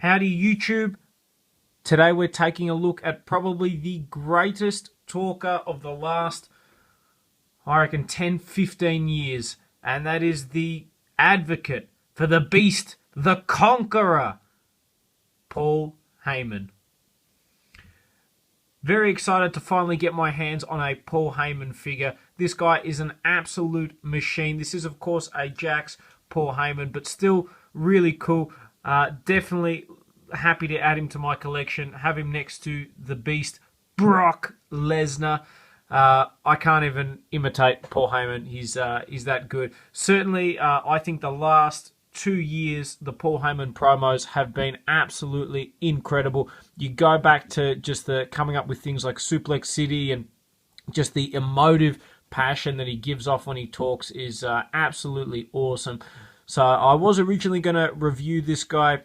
Howdy YouTube. Today we're taking a look at probably the greatest talker of the last, I reckon, 10, 15 years. And that is the advocate for the beast, the conqueror, Paul Heyman. Very excited to finally get my hands on a Paul Heyman figure. This guy is an absolute machine. This is, of course, a Jakks Paul Heyman, but still really cool. Definitely happy to add him to my collection. Have him next to the beast, Brock Lesnar. I can't even imitate Paul Heyman. He's that good. Certainly, I think the last 2 years, the Paul Heyman promos have been absolutely incredible. You go back to just the coming up with things like Suplex City and just the emotive passion that he gives off when he talks is absolutely awesome. So I was originally going to review this guy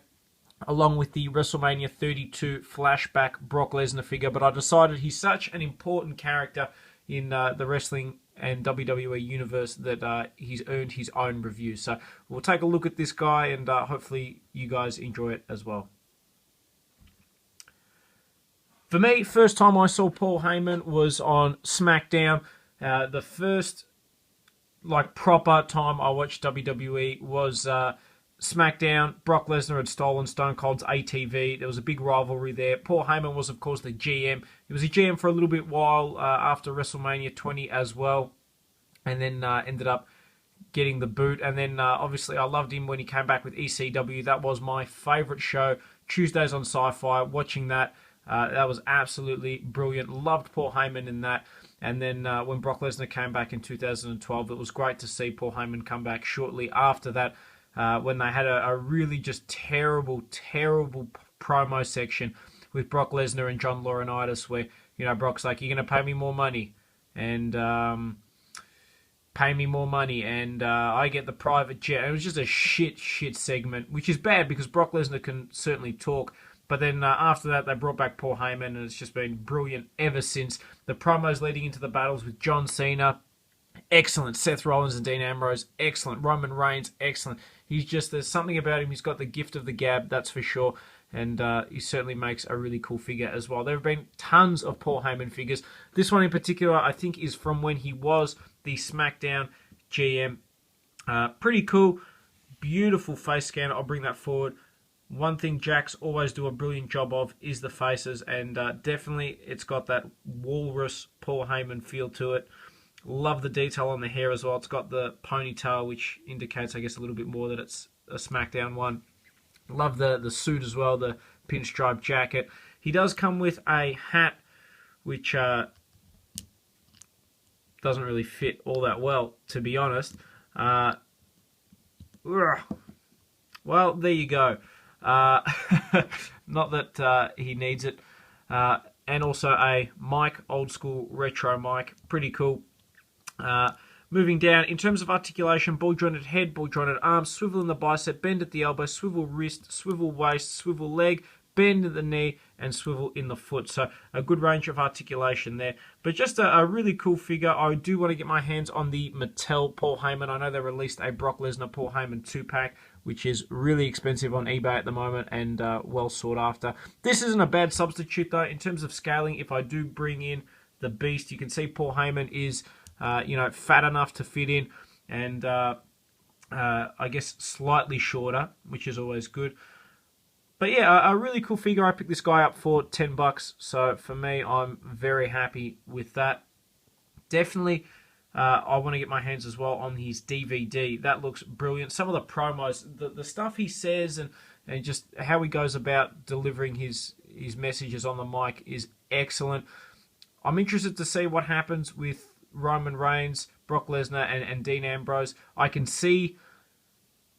along with the WrestleMania 32 flashback Brock Lesnar figure, but I decided he's such an important character in the wrestling and WWE universe that he's earned his own review. So we'll take a look at this guy, and hopefully you guys enjoy it as well. For me, first time I saw Paul Heyman was on Smackdown. The first proper time I watched WWE was SmackDown. Brock Lesnar had stolen Stone Cold's ATV. There was a big rivalry there. Paul Heyman was, of course, the GM. He was a GM for a little bit while after WrestleMania 20 as well, and then ended up getting the boot. And then, obviously, I loved him when he came back with ECW. That was my favourite show. Tuesdays on Sci-Fi, watching that. That was absolutely brilliant. Loved Paul Heyman in that. And then when Brock Lesnar came back in 2012, it was great to see Paul Heyman come back shortly after that, when they had a really just terrible promo section with Brock Lesnar and John Laurinaitis, where, you know, Brock's like, "You're going to pay me more money, and I get the private jet." And it was just a shit segment, which is bad because Brock Lesnar can certainly talk. But then after that, they brought back Paul Heyman, and it's just been brilliant ever since. The promos leading into the battles with John Cena, excellent. Seth Rollins and Dean Ambrose, excellent. Roman Reigns, excellent. There's something about him. He's got the gift of the gab, that's for sure. And he certainly makes a really cool figure as well. There have been tons of Paul Heyman figures. This one in particular, I think, is from when he was the Smackdown GM. Pretty cool. Beautiful face scan. I'll bring that forward. One thing Jakks always do a brilliant job of is the faces, and definitely it's got that walrus Paul Heyman feel to it. Love the detail on the hair as well. It's got the ponytail, which indicates, I guess, a little bit more that it's a Smackdown one. Love the suit as well, the pinstripe jacket. He does come with a hat, which doesn't really fit all that well, to be honest. Well, there you go. Not that he needs it. And also a mic, old school retro mic. Pretty cool. Moving down, in terms of articulation, ball jointed head, ball jointed arms, swivel in the bicep, bend at the elbow, swivel wrist, swivel waist, swivel leg, bend at the knee, and swivel in the foot. So a good range of articulation there. But just a really cool figure. I do want to get my hands on the Mattel Paul Heyman. I know they released a Brock Lesnar Paul Heyman 2-pack, which is really expensive on eBay at the moment and well sought after. This isn't a bad substitute, though, in terms of scaling. If I do bring in the beast, you can see Paul Heyman is fat enough to fit in, and I guess slightly shorter, which is always good. But yeah, a really cool figure. I picked this guy up for $10, so for me, I'm very happy with that. Definitely, I want to get my hands as well on his DVD. That looks brilliant. Some of the promos, the stuff he says, and just how he goes about delivering his messages on the mic is excellent. I'm interested to see what happens with Roman Reigns, Brock Lesnar, and Dean Ambrose. I can see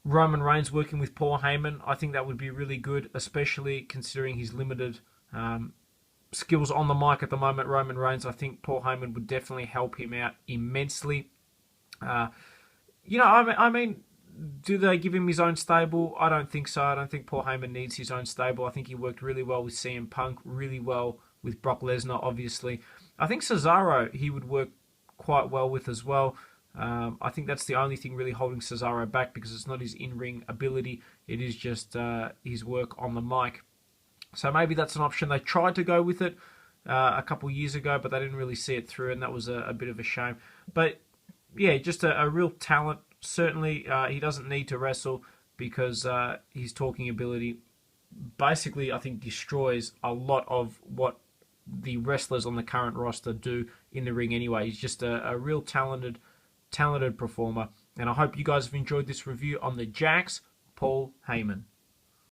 Roman Reigns working with Paul Heyman. I think that would be really good, especially considering his limited skills on the mic at the moment. Roman Reigns, I think Paul Heyman would definitely help him out immensely. I mean, do they give him his own stable? I don't think so. I don't think Paul Heyman needs his own stable. I think he worked really well with CM Punk, really well with Brock Lesnar, obviously. I think Cesaro he would work quite well with as well. I think that's the only thing really holding Cesaro back, because it's not his in-ring ability, it is just his work on the mic. So maybe that's an option. They tried to go with it a couple years ago, but they didn't really see it through, and that was a bit of a shame. But yeah, just a real talent. Certainly, he doesn't need to wrestle, because his talking ability basically, I think, destroys a lot of what the wrestlers on the current roster do in the ring anyway. He's just a real talented performer. And I hope you guys have enjoyed this review on the Jakks, Paul Heyman.